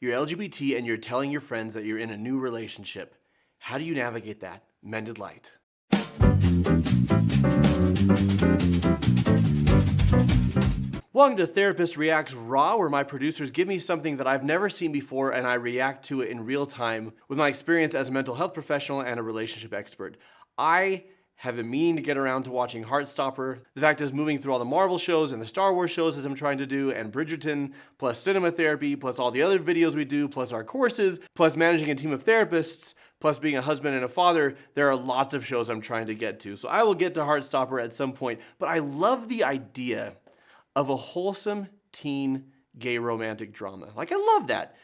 you're LGBT and you're telling your friends that you're in a new relationship. How do you navigate that? Mended Light. Welcome to Therapist Reacts Raw, where my producers give me something that I've never seen before and I react to it in real time with my experience as a mental health professional and a relationship expert. I have been meaning to get around to watching Heartstopper. The fact is, moving through all the Marvel shows and the Star Wars shows as I'm trying to do, and Bridgerton, plus cinema therapy, plus all the other videos we do, plus our courses, plus managing a team of therapists, plus being a husband and a father, there are lots of shows I'm trying to get to. So I will get to Heartstopper at some point, but I love the idea of a wholesome teen gay romantic drama. Like, I love that.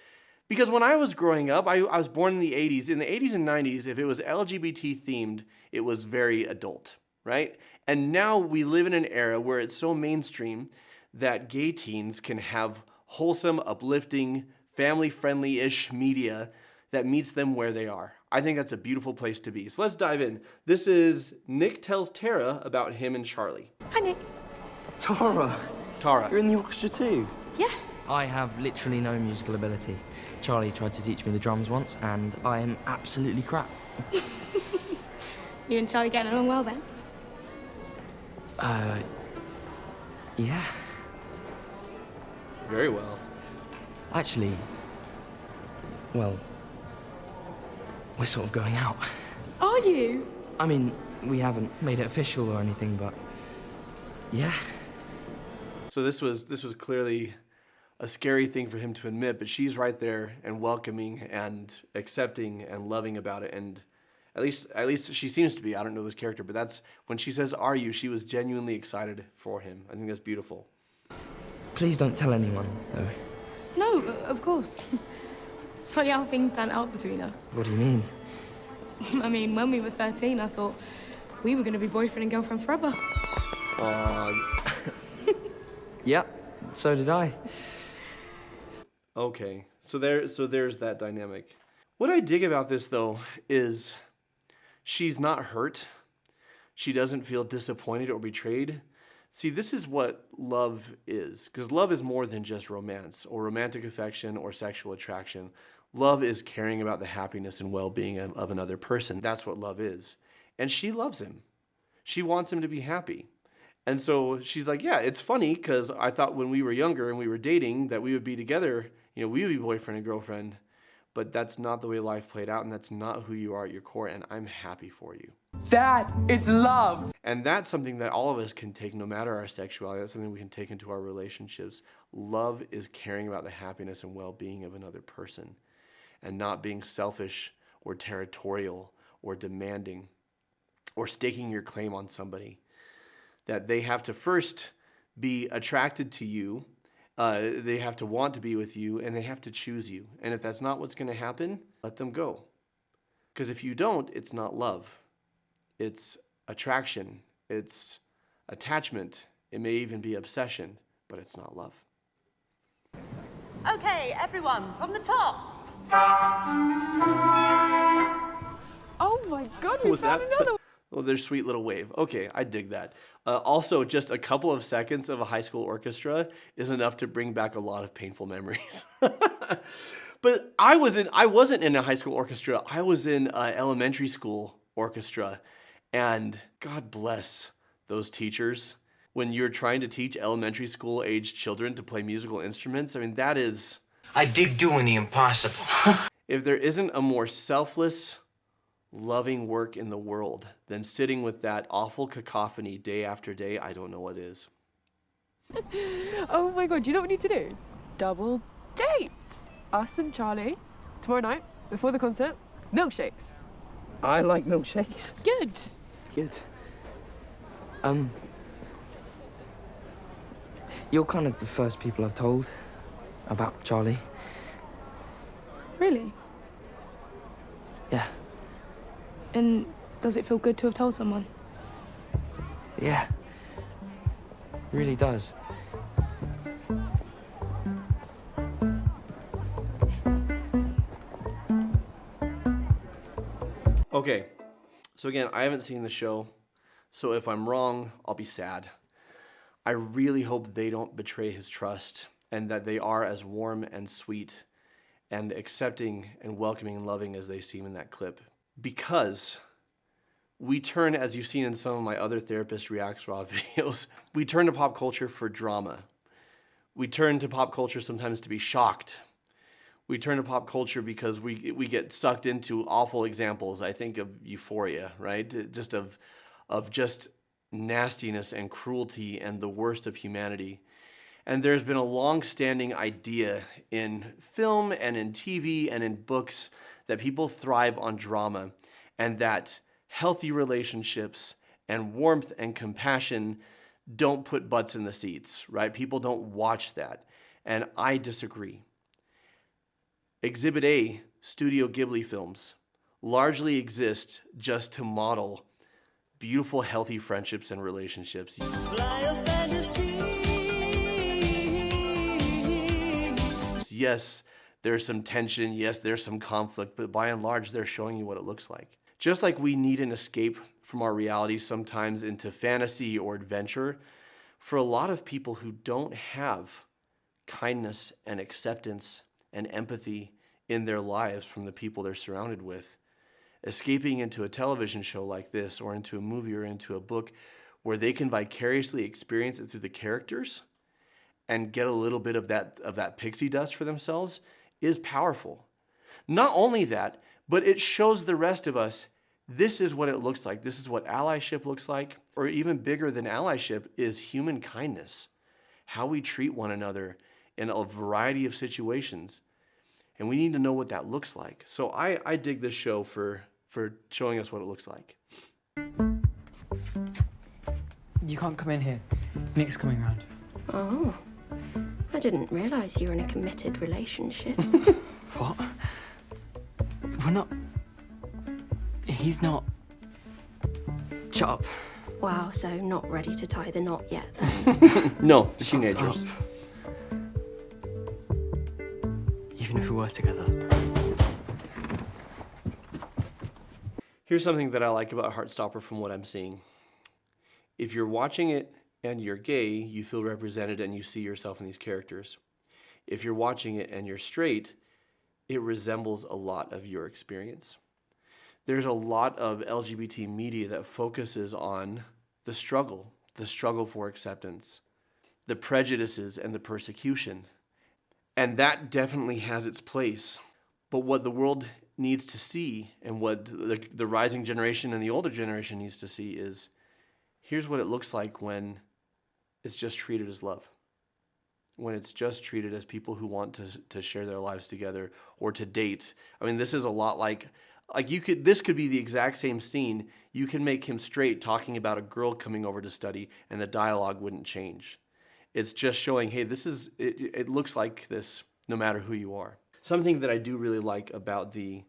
Because when I was growing up, I was born in the 80s. In the 80s and 90s, if it was LGBT themed, it was very adult, right? And now we live in an era where it's so mainstream that gay teens can have wholesome, uplifting, family-friendly-ish media that meets them where they are. I think that's a beautiful place to be. So let's dive in. This is Nick tells Tara about him and Charlie. Hi, Nick. Tara, you're in the orchestra too? Yeah. I have literally no musical ability. Charlie tried to teach me the drums once, and I am absolutely crap. You and Charlie getting along well then? Yeah. Very well. Actually, well, we're sort of going out. Are you? I mean, we haven't made it official or anything, but yeah. So this was clearly a scary thing for him to admit, but she's right there and welcoming and accepting and loving about it. And at least she seems to be. I don't know this character, but that's when she says, "Are you?" She was genuinely excited for him. I think that's beautiful. Please don't tell anyone, though. No, of course. It's funny how things stand out between us. What do you mean? I mean, when we were 13, I thought we were going to be boyfriend and girlfriend forever. Yep, so did I. Okay, so there's that dynamic. What I dig about this, though, is she's not hurt. She doesn't feel disappointed or betrayed. See, this is what love is, because love is more than just romance or romantic affection or sexual attraction. Love is caring about the happiness and well-being of another person. That's what love is. And she loves him. She wants him to be happy. And so she's like, yeah, it's funny because I thought when we were younger and we were dating that we would be together, we would be boyfriend and girlfriend, but that's not the way life played out, and that's not who you are at your core, and I'm happy for you. That is love! And that's something that all of us can take, no matter our sexuality. That's something we can take into our relationships. Love is caring about the happiness and well-being of another person and not being selfish or territorial or demanding or staking your claim on somebody. That they have to first be attracted to you, they have to want to be with you, and they have to choose you. And if that's not what's going to happen, let them go. Because if you don't, it's not love. It's attraction, it's attachment, it may even be obsession, but it's not love. Okay, everyone, from the top. Oh my God, we found another one. Oh, their sweet little wave. Okay, I dig that. Also, just a couple of seconds of a high school orchestra is enough to bring back a lot of painful memories. But I wasn't in a high school orchestra. I was in an elementary school orchestra. And God bless those teachers. When you're trying to teach elementary school aged children to play musical instruments, I mean, that is... I dig doing the impossible. If there isn't a more selfless, loving work in the world than sitting with that awful cacophony day after day, I don't know what is. Oh my God, do you know what we need to do? Double date! Us and Charlie, tomorrow night, before the concert, milkshakes. I like milkshakes. Good. Good. You're kind of the first people I've told about Charlie. Really? Yeah. And does it feel good to have told someone? Yeah. Really does. Okay, so again, I haven't seen the show, so if I'm wrong, I'll be sad. I really hope they don't betray his trust and that they are as warm and sweet and accepting and welcoming and loving as they seem in that clip. Because we turn, as you've seen in some of my other Therapist Reacts Raw videos, we turn to pop culture for drama. We turn to pop culture sometimes to be shocked. We turn to pop culture because we get sucked into awful examples. I think of Euphoria, right? Just of just nastiness and cruelty and the worst of humanity. And there's been a long-standing idea in film and in TV and in books that people thrive on drama, and that healthy relationships and warmth and compassion don't put butts in the seats, right? People don't watch that. And I disagree. Exhibit A, Studio Ghibli films, largely exist just to model beautiful, healthy friendships and relationships. Yes, there's some tension. Yes, there's some conflict, but by and large, they're showing you what it looks like. Just like we need an escape from our reality sometimes into fantasy or adventure, for a lot of people who don't have kindness and acceptance and empathy in their lives from the people they're surrounded with, escaping into a television show like this, or into a movie or into a book where they can vicariously experience it through the characters and get a little bit of that pixie dust for themselves, is powerful. Not only that, but it shows the rest of us, this is what it looks like. This is what allyship looks like. Or even bigger than allyship is human kindness. How we treat one another in a variety of situations. And we need to know what that looks like. So I dig this show for showing us what it looks like. You can't come in here. Nick's coming round. Oh, I didn't realise you were in a committed relationship. What? We're not... He's not... Shut up. Wow, so not ready to tie the knot yet then? No, Shut teenagers. up. Even if we were together. Here's something that I like about Heartstopper from what I'm seeing. If you're watching it and you're gay, you feel represented and you see yourself in these characters. If you're watching it and you're straight, it resembles a lot of your experience. There's a lot of LGBT media that focuses on the struggle for acceptance, the prejudices and the persecution. And that definitely has its place. But what the world needs to see, and what the rising generation and the older generation needs to see, is here's what it looks like when it's just treated as love. When it's just treated as people who want to share their lives together or to date. I mean, this is a lot like this could be the exact same scene. You can make him straight talking about a girl coming over to study and the dialogue wouldn't change. It's just showing, hey, it looks like this no matter who you are. Something that I do really like about the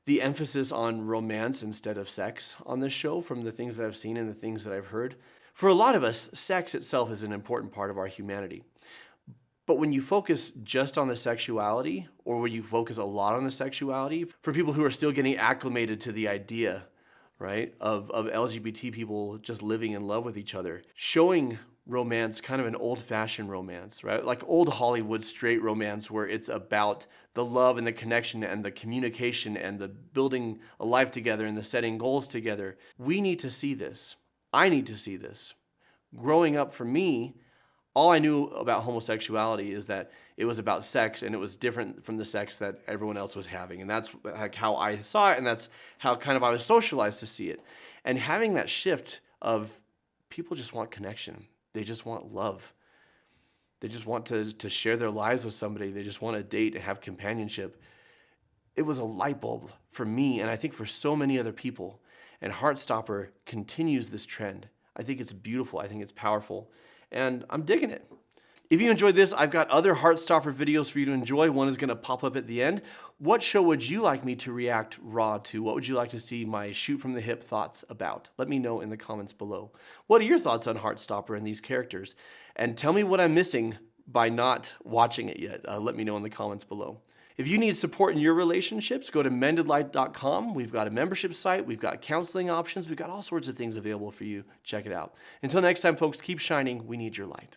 emphasis on romance instead of sex on this show, from the things that I've seen and the things that I've heard. For a lot of us, sex itself is an important part of our humanity. But when you focus just on the sexuality, or when you focus a lot on the sexuality, for people who are still getting acclimated to the idea, right, of LGBT people just living in love with each other, showing romance, kind of an old-fashioned romance, right? Like old Hollywood straight romance where it's about the love and the connection and the communication and the building a life together and the setting goals together. We need to see this. I need to see this. Growing up for me, all I knew about homosexuality is that it was about sex and it was different from the sex that everyone else was having. And that's like how I saw it, and that's how kind of I was socialized to see it. And having that shift of people just want connection. They just want love. They just want to share their lives with somebody. They just want to date and have companionship. It was a light bulb for me, and I think for so many other people. And Heartstopper continues this trend. I think it's beautiful. I think it's powerful. And I'm digging it. If you enjoyed this, I've got other Heartstopper videos for you to enjoy. One is going to pop up at the end. What show would you like me to react raw to? What would you like to see my shoot from the hip thoughts about? Let me know in the comments below. What are your thoughts on Heartstopper and these characters? And tell me what I'm missing by not watching it yet. Let me know in the comments below. If you need support in your relationships, go to mendedlight.com. We've got a membership site. We've got counseling options. We've got all sorts of things available for you. Check it out. Until next time, folks, keep shining. We need your light.